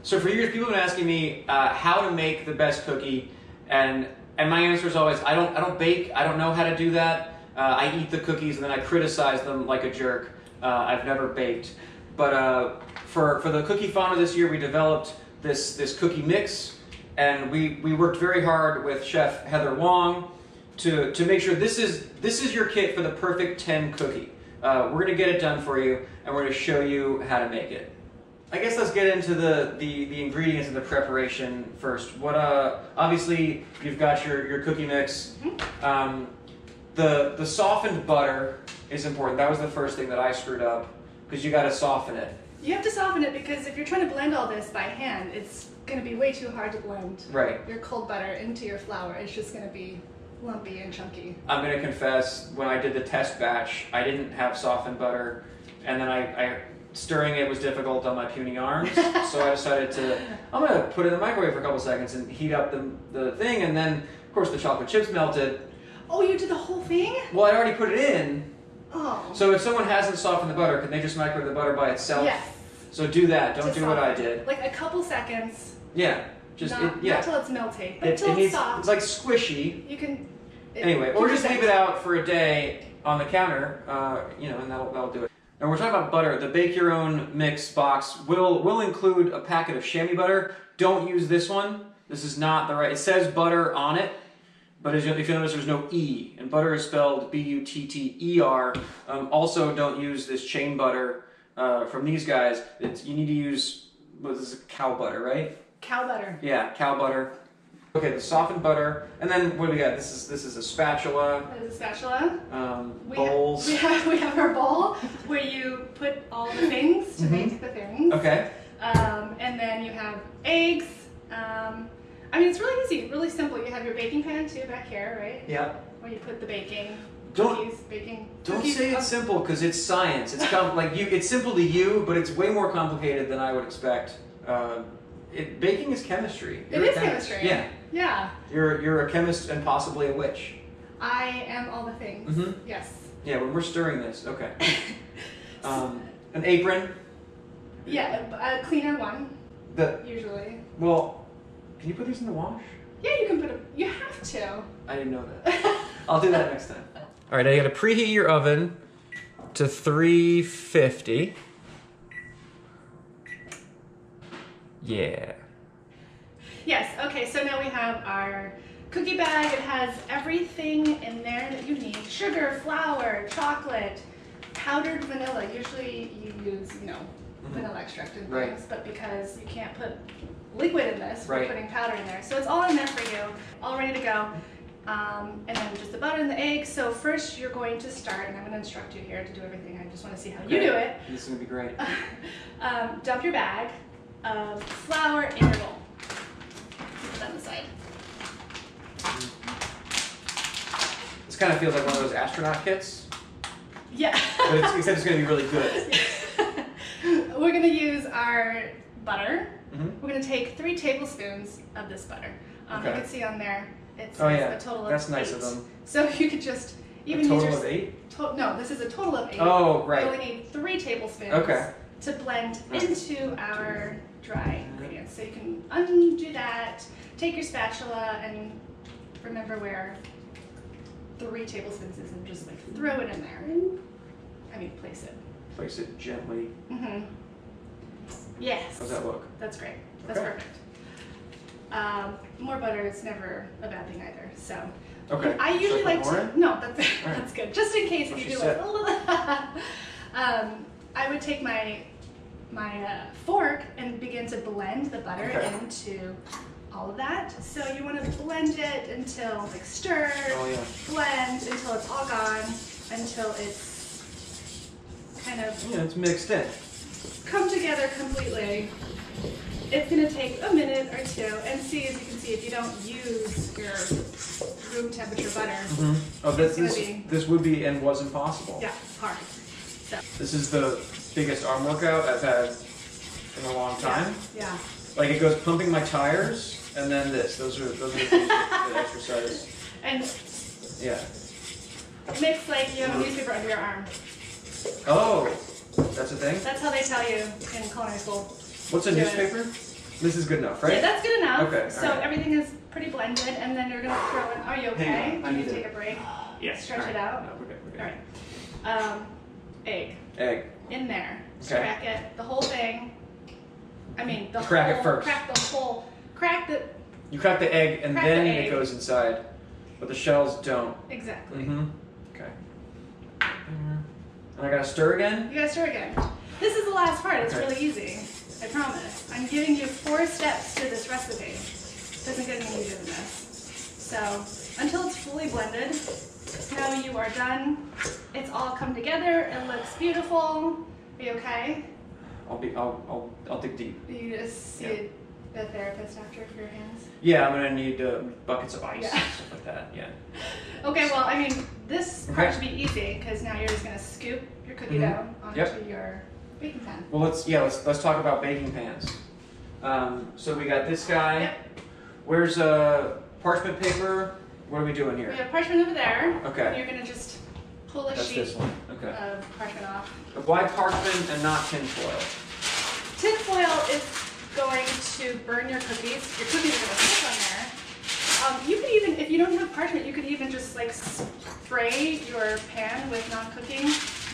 So for years, people have been asking me how to make the best cookie, and my answer is always, I don't bake. I don't know how to do that. I eat the cookies and then I criticize them like a jerk. I've never baked. But for the cookie Fondo this year, we developed this cookie mix, and we worked very hard with Chef Heather Wong to make sure this is your kit for the perfect 10 cookie. We're going to get it done for you, and we're going to show you how to make it. I guess let's get into the ingredients and the preparation first. Obviously you've got your cookie mix. Mm-hmm. The softened butter is important. That was the first thing that I screwed up, because you got to soften it. You have to soften it because if you're trying to blend all this by hand, it's going to be way too hard to blend. Right. Your cold butter into your flour. It's just going to be lumpy and chunky. I'm going to confess, when I did the test batch, I didn't have softened butter, and then stirring it was difficult on my puny arms, so I decided I'm going to put it in the microwave for a couple seconds and heat up the thing, and then, of course, the chocolate chips melted. Oh, you did the whole thing? Well, I already put it in. Oh. So if someone hasn't softened the butter, can they just microwave the butter by itself? Yes. So do that. Don't do what I did. Like a couple seconds. Yeah. Not till it's melty, but until it's soft. It's like squishy. You can. Anyway, or just leave it out for a day on the counter, and that'll do it. And we're talking about butter. The Bake Your Own Mix box will include a packet of chamois butter. Don't use this one. This is not the right. It says butter on it, but if you notice, there's no E, and butter is spelled B-U-T-T-E-R. Also, don't use this chain butter from these guys. You need to use, this is cow butter, right? Cow butter. Yeah, cow butter. Okay, the softened butter, and then what do we got? This is a spatula. That is a spatula. Bowls. We have our bowl where you put all the things to make the things. Okay. And then you have eggs. I mean, it's really easy, really simple. You have your baking pan too back here, right? Yeah. Where you put the baking. Don't say it's simple, because it's science. It's it's simple to you, but it's way more complicated than I would expect. Baking is chemistry. It is chemistry. Yeah. Yeah. You're a chemist and possibly a witch. I am all the things. Mm-hmm. Yes. Yeah, when we're stirring this, okay. An apron. Yeah, a cleaner one. Usually. Well, can you put these in the wash? Yeah, you can put them. You have to. I didn't know that. I'll do that next time. All right, now you got to preheat your oven to 350. Yeah. Yes, okay, so now we have our cookie bag. It has everything in there that you need. Sugar, flour, chocolate, powdered vanilla. Usually you use, vanilla extract and things, but because you can't put liquid in this, we're putting powder in there. So it's all in there for you, all ready to go. And then just the butter and the eggs. So first you're going to start, and I'm going to instruct you here to do everything. I just want to see how you do it. This is going to be great. Dump your bag of flour in your bowl. Put that on the side. This kind of feels like one of those astronaut kits. Yeah. But except it's going to be really good. We're going to use our butter. Mm-hmm. We're going to take 3 tablespoons of this butter. You can see on there it's a total of 8. Nice of them. So you could just even use your... A total of 8? No, this is a total of 8. Oh, right. We only need 3 tablespoons to blend into our dry ingredients. So you can undo that, take your spatula, and remember where 3 tablespoons is, and just throw it in there. I mean, place it. Place it gently. Mm-hmm. Yes. How's that look? That's great. That's perfect. More butter is never a bad thing either. So I usually like to. No, that's good. Just in case you do it a little. I would take my fork and begin to blend the butter into all of that. So you want to blend it until stir, blend until it's all gone, until it's kind of it's mixed in. Come together completely. It's going to take a minute or 2, and as you can see, if you don't use your room temperature butter, this would be and was impossible. Yeah, hard. So. This is the biggest arm workout I've had in a long time. Yeah. Like it goes pumping my tires, and then this. Those are the exercises. And mix like you have a newspaper under your arm. Oh, that's a thing? That's how they tell you in culinary school. What's a newspaper? This is good enough, right? Yeah, that's good enough. Okay. So everything is pretty blended, and then you're gonna throw in. Are you okay? Hang on, Do you need to take a break? Yes. Stretch it out. No, we're good. We're good. All right. Egg. Egg. In there. Okay. Crack it. The whole thing. I mean, the crack whole. it first. Crack the whole. Crack the. You crack the egg, and Crack then the egg. it goes inside, but the shells don't. Exactly. Mm-hmm. Okay. And I gotta stir again? You gotta stir again. This is the last part. It's Okay. really easy. I promise. I'm giving you 4 steps to this recipe. Doesn't get any easier than this. So until it's fully blended, now you are done. It's all come together. It looks beautiful. Are you okay? I'll dig deep. You just see the therapist after for your hands? Yeah, I'm gonna need buckets of ice Yeah. and stuff like that. Yeah. Okay, well, I mean, this part Okay. should be easy because now you're just gonna scoop your cookie dough onto your baking pan. Well, let's talk about baking pans. So we got this guy. Yep. Where's parchment paper? What are we doing We here? have parchment over there. Okay. And you're gonna just pull a That's sheet this one. Okay. of parchment off. But why parchment and not tin foil? Tin foil is going to burn your cookies. Your cookies are gonna stick on there. You could even, if you don't have parchment, you could even just like spray your pan with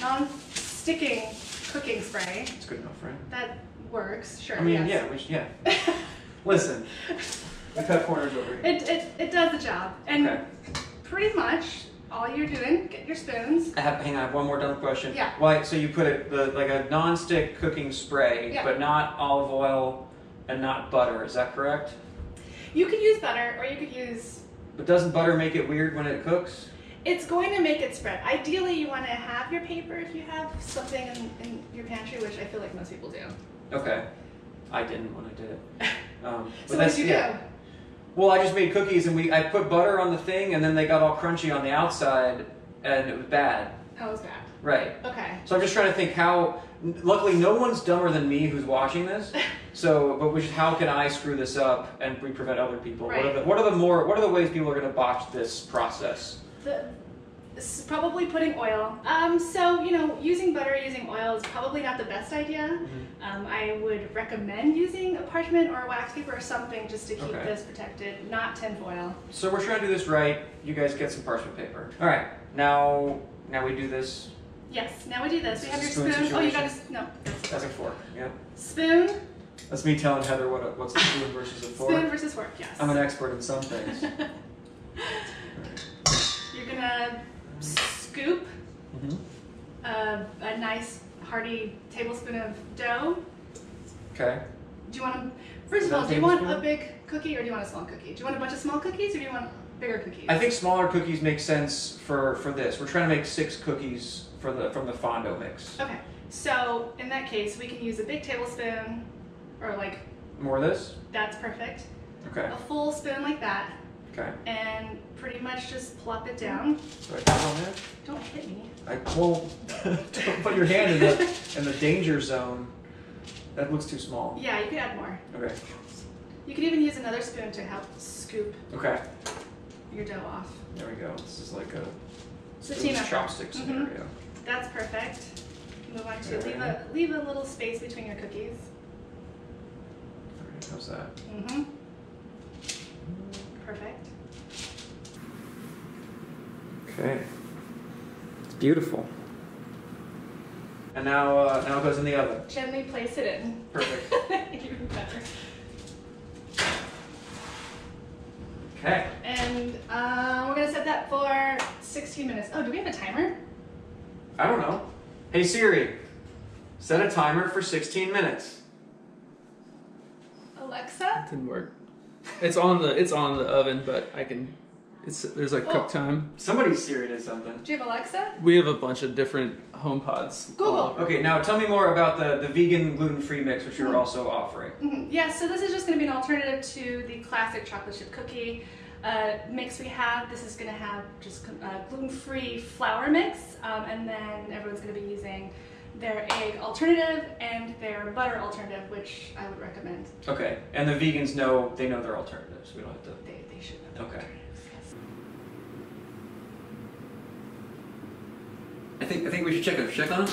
non-sticking cooking spray. It's good enough, right? That works, sure. I mean, yes. yeah. Listen, we cut corners over here. It does the job. And Okay. pretty much all you're doing, get your spoons. Hang on, I have one more dumb question. Yeah. Why? So you put like a non-stick cooking spray, Yeah. but not olive oil and not butter. Is that correct? You could use butter or you could use. But doesn't butter make it weird when it cooks? It's going to make it spread. Ideally, you want to have your paper if you have something in your pantry, which I feel like most people do. Okay. I didn't when I did it. So what did you do? Well, I just made cookies and I put butter on the thing and then they got all crunchy on the outside and it was bad. That was bad. Right. Okay. So I'm just trying to think how. Luckily, no one's dumber than me who's watching this. So, how can I screw this up and prevent other people? Right. What are the ways people are going to botch this process? Probably putting oil. So using butter, using oil is probably not the best idea. Mm-hmm. I would recommend using a parchment or a wax paper or something just to keep Okay. this protected, not tin foil. So we're trying to do this right. You guys get some parchment paper. All right. Now we do this. Yes. Now we do this. We have your Spoon spoon. Oh, you situation? got no. That's a fork. Yeah. Spoon. That's me telling Heather what's a spoon versus a fork. Spoon versus fork. Yes. I'm an expert in some things. You're gonna scoop Mm-hmm. a nice hearty tablespoon of dough. Okay. Do you want to? First of all, do you want a big cookie or do you want a small cookie? Do you want a bunch of small cookies or do you want bigger cookies? I think smaller cookies make sense for this. We're trying to make 6 cookies from the Fondo mix. Okay, so in that case, we can use a big tablespoon, or like, More of this? that's perfect. Okay. A full spoon like that, Okay. and pretty much just plop it down. Do I put it on there? Don't hit me. Well, don't put your hand in the danger zone. That looks too small. Yeah, you could add more. Okay. You could even use another spoon to help scoop Okay. your dough off. There we go. This is like a It's a team effort. chopstick Mhm. scenario. That's perfect. Move on to Alright. leave a little space between your cookies. All right, how's that? Mm-hmm. Perfect. Okay. It's beautiful. And now it goes in the oven. Gently place it in. Perfect. Even better. Okay. And we're gonna set that for 16 minutes. Oh, do we have a timer? I don't know. Hey Siri, set a timer for 16 minutes. Alexa? Didn't work. It's on the oven, but there's like cook time. Somebody's Siri did something. Do you have Alexa? We have a bunch of different home pods. Google. Okay, now tell me more about the vegan gluten-free mix, which you're also offering. Mm-hmm. Yeah, so this is just going to be an alternative to the classic chocolate chip cookie mix we have. This is going to have just gluten-free flour mix, and then everyone's going to be using their egg alternative and their butter alternative, which I would recommend. Okay, and the vegans know their alternatives. We don't have to. They should know their Okay. alternatives. Yes. I think we should check on it.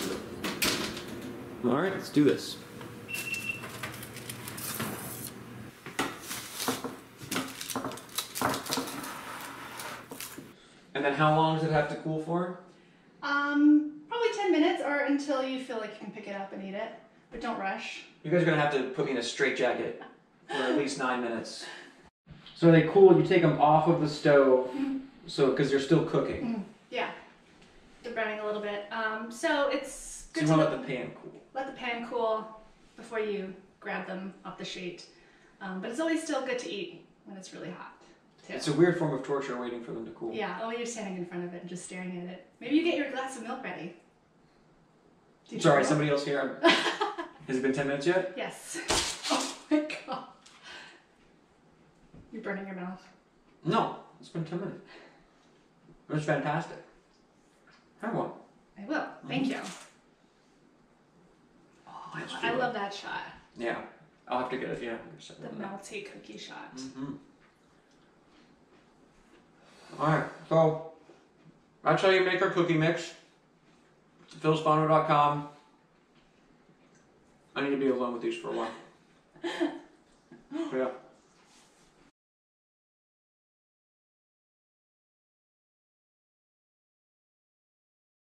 All right, let's do this. And then how long does it have to cool for? Probably 10 minutes or until you feel like you can pick it up and eat it. But don't rush. You guys are going to have to put me in a straitjacket for at least 9 minutes. So are they cool? You take them off of the stove, so because they're still cooking. Yeah, they're burning a little bit. So it's good so you to want to let the pan cool. let the pan cool before you grab them off the sheet. But it's always still good to eat when it's really hot, too. It's a weird form of torture waiting for them to cool. Yeah, you're standing in front of it and just staring at it. Maybe you get your glass of milk ready. Sorry, somebody else here. Has it been 10 minutes yet? Yes. Oh my god. You're burning your mouth. No, it's been 10 minutes. It was fantastic. Have one. I will. Thank you. Oh, I love that shot. Yeah, I'll have to get it. Yeah, The melty cookie shot. All right, so that's how you make our cookie mix. It's philsfondo.com. I need to be alone with these for a while. Yeah.